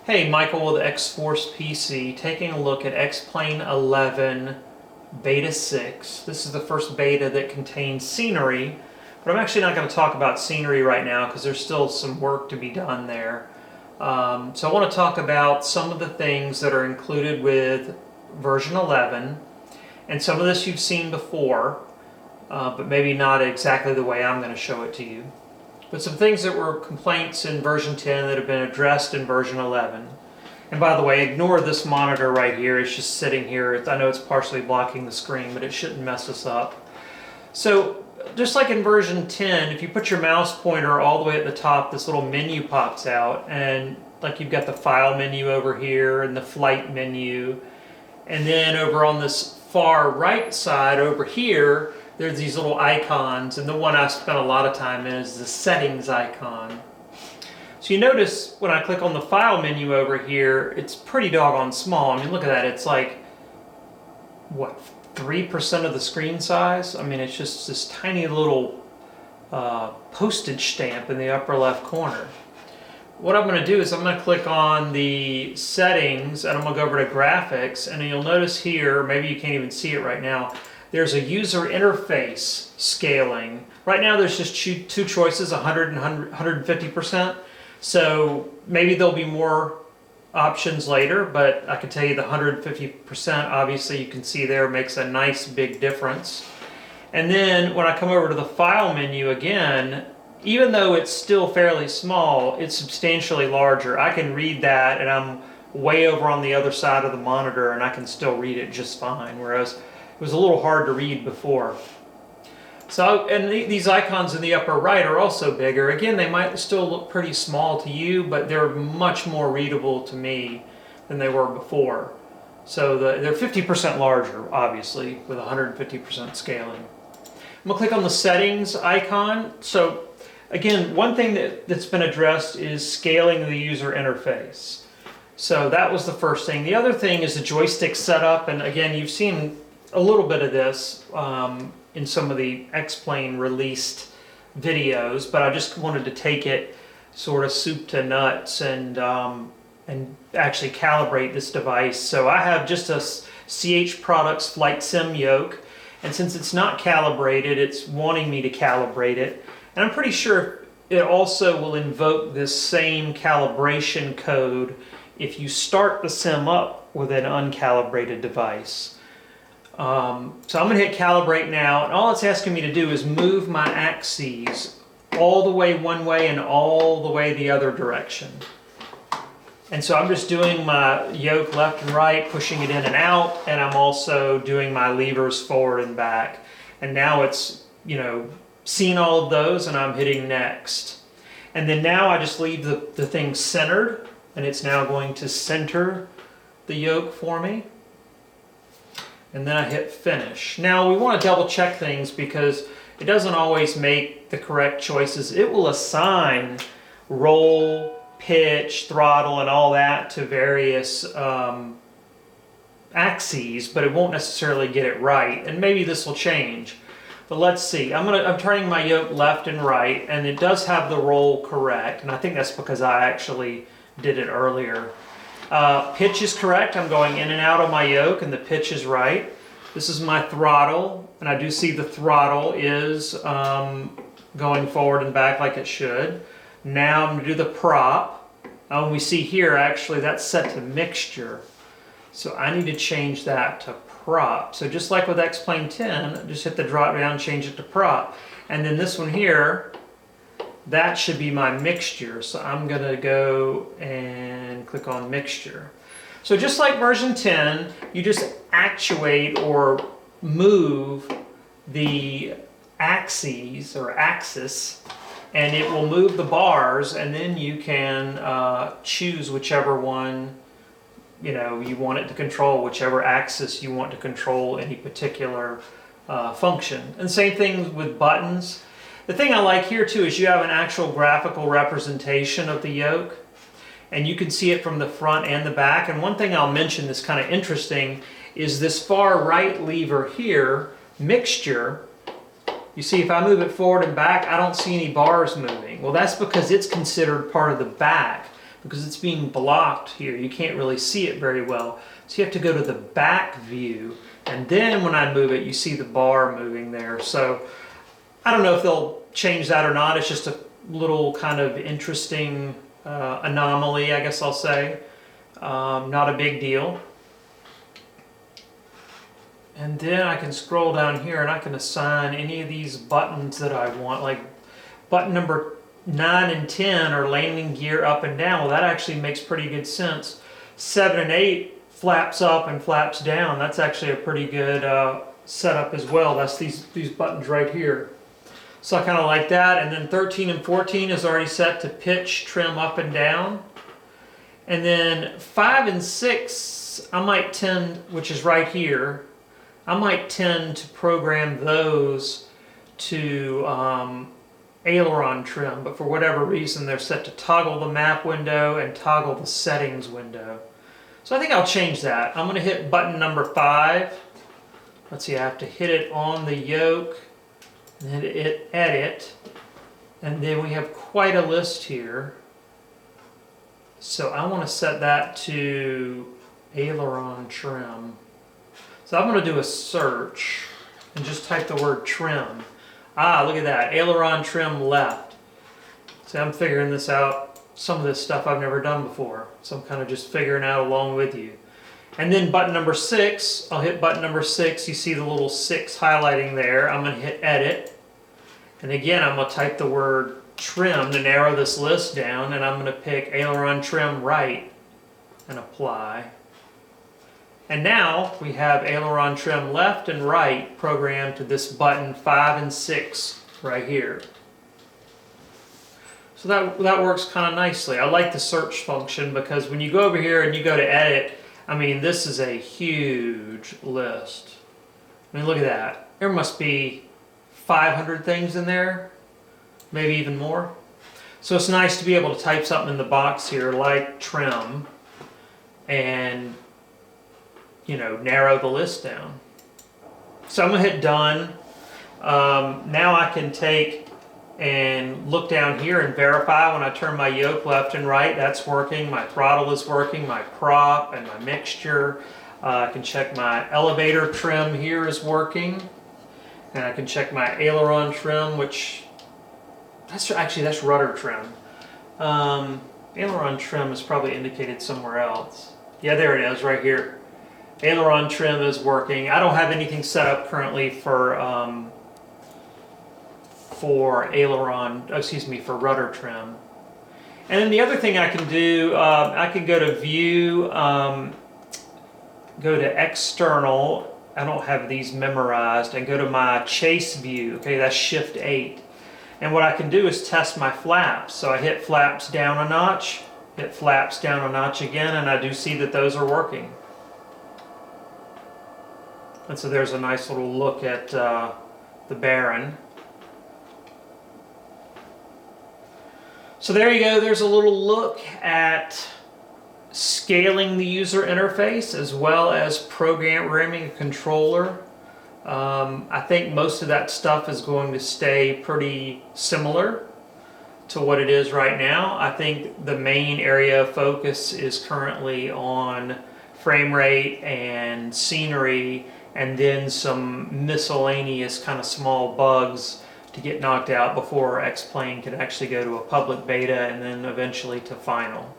Hey, Michael with XForcePC, taking a look at X-Plane 11 Beta 6. This is the first beta that contains scenery, but I'm actually not going to talk about scenery right now because there's still some work to be done there. So I want to talk about some of the things that are included with version 11, and some of this you've seen before, but maybe not exactly the way I'm going to show it to you. But some things that were complaints in version 10 that have been addressed in version 11. And by the way, ignore this monitor right here. It's just sitting here. I know it's partially blocking the screen, but it shouldn't mess us up. So just like in version 10, if you put your mouse pointer all the way at the top, this little menu pops out, and like you've got the file menu over here and the flight menu. And then over on this far right side over here, there's these little icons, and the one I spent a lot of time in is the settings icon. So you notice when I click on the file menu over here, it's pretty doggone small. I mean, look at that. It's like, what, 3% of the screen size? I mean, it's just this tiny little postage stamp in the upper left corner. What I'm going to do is I'm going to click on the settings, and I'm going to go over to graphics, and you'll notice here, maybe you can't even see it right now, there's a user interface scaling. Right now there's just two choices, 100 and 150%. So maybe there'll be more options later, but I can tell you the 150%, obviously you can see there, makes a nice big difference. And then when I come over to the file menu again, even though it's still fairly small, it's substantially larger. I can read that, and I'm way over on the other side of the monitor, and I can still read it just fine, whereas it was a little hard to read before. So, and these icons in the upper right are also bigger. Again, they might still look pretty small to you, but they're much more readable to me than they were before. So they're 50% larger, obviously, with 150% scaling. I'm gonna click on the settings icon. So again, one thing that's been addressed is scaling the user interface. So that was the first thing. The other thing is the joystick setup, and again, you've seen a little bit of this in some of the X-Plane released videos, but I just wanted to take it sort of soup to nuts and actually calibrate this device. So I have just a CH Products Flight Sim yoke, and since it's not calibrated, it's wanting me to calibrate it. And I'm pretty sure it also will invoke this same calibration code if you start the sim up with an uncalibrated device. So I'm going to hit calibrate now, and all it's asking me to do is move my axes all the way one way and all the way the other direction. And so I'm just doing my yoke left and right, pushing it in and out, and I'm also doing my levers forward and back. And now it's, you know, seen all of those, and I'm hitting next. And then now I just leave the thing centered, and it's now going to center the yoke for me. And then I hit finish. Now we want to double check things because it doesn't always make the correct choices. It will assign roll, pitch, throttle, and all that to various axes, but it won't necessarily get it right. And maybe this will change. But let's see. I'm turning my yoke left and right, and it does have the roll correct, and I think that's because I actually did it earlier. Pitch is correct. I'm going in and out of my yoke, and the pitch is right. This is my throttle, and I do see the throttle is going forward and back like it should. Now I'm going to do the prop. When we see here, actually, that's set to mixture. So I need to change that to prop. So just like with X-Plane 10, just hit the drop down, change it to prop. And then this one here, that should be my mixture. So I'm going to go and click on mixture. So just like version 10, you just actuate or move the axes or axis, and it will move the bars, and then you can choose whichever one you want it to control, whichever axis you want to control any particular function. And same thing with buttons. The thing I like here too is you have an actual graphical representation of the yoke, and you can see it from the front and the back. And one thing I'll mention that's kind of interesting is this far right lever here, mixture. You see, if I move it forward and back, I don't see any bars moving. Well, that's because it's considered part of the back. because it's being blocked here. You can't really see it very well. So you have to go to the back view, and then when I move it, you see the bar moving there. So I don't know if they'll change that or not. It's just a little kind of interesting anomaly, I guess I'll say. Not a big deal. And then I can scroll down here and I can assign any of these buttons that I want, like button number 9 and 10 are landing gear up and down. Well, that actually makes pretty good sense. 7 and 8 flaps up and flaps down. That's actually a pretty good setup as well. That's these buttons right here. So I kind of like that. And then 13 and 14 is already set to pitch, trim up and down. And then 5 and 6, I might tend, which is right here, I might tend to program those to aileron trim, but for whatever reason they're set to toggle the map window and toggle the settings window. So I think I'll change that. I'm going to hit button number 5. Let's see, I have to hit it on the yoke, and hit edit, and then we have quite a list here. So I want to set that to aileron trim. So I'm going to do a search and just type the word trim. Ah, look at that, aileron trim left. See, I'm figuring this out. Some of this stuff I've never done before. So I'm kind of just figuring out along with you. And then button number 6, I'll hit button number 6. You see the little 6 highlighting there. I'm going to hit edit. And again, I'm going to type the word trim to narrow this list down. And I'm going to pick aileron trim right and apply. And now we have aileron trim left and right programmed to this button 5 and 6 right here. So that works kind of nicely. I like the search function because when you go over here and you go to edit, I mean, this is a huge list. I mean, look at that. There must be 500 things in there, maybe even more. So it's nice to be able to type something in the box here like trim and, you know, narrow the list down. So I'm going to hit done. Now I can take and look down here and verify when I turn my yoke left and right. That's working. My throttle is working. My prop and my mixture. I can check my elevator trim here is working. And I can check my aileron trim, which that's rudder trim. Aileron trim is probably indicated somewhere else. Yeah, there it is right here. Aileron trim is working. I don't have anything set up currently for rudder trim. And then the other thing I can do, I can go to view, go to external. I don't have these memorized, and go to my chase view. Okay, that's Shift 8. And what I can do is test my flaps. So I hit flaps down a notch, hit flaps down a notch again, and I do see that those are working. And so there's a nice little look at the Baron. So there you go, there's a little look at scaling the user interface as well as programming a controller. I think most of that stuff is going to stay pretty similar to what it is right now. I think the main area of focus is currently on frame rate and scenery, and then some miscellaneous kind of small bugs to get knocked out before X-Plane can actually go to a public beta and then eventually to final.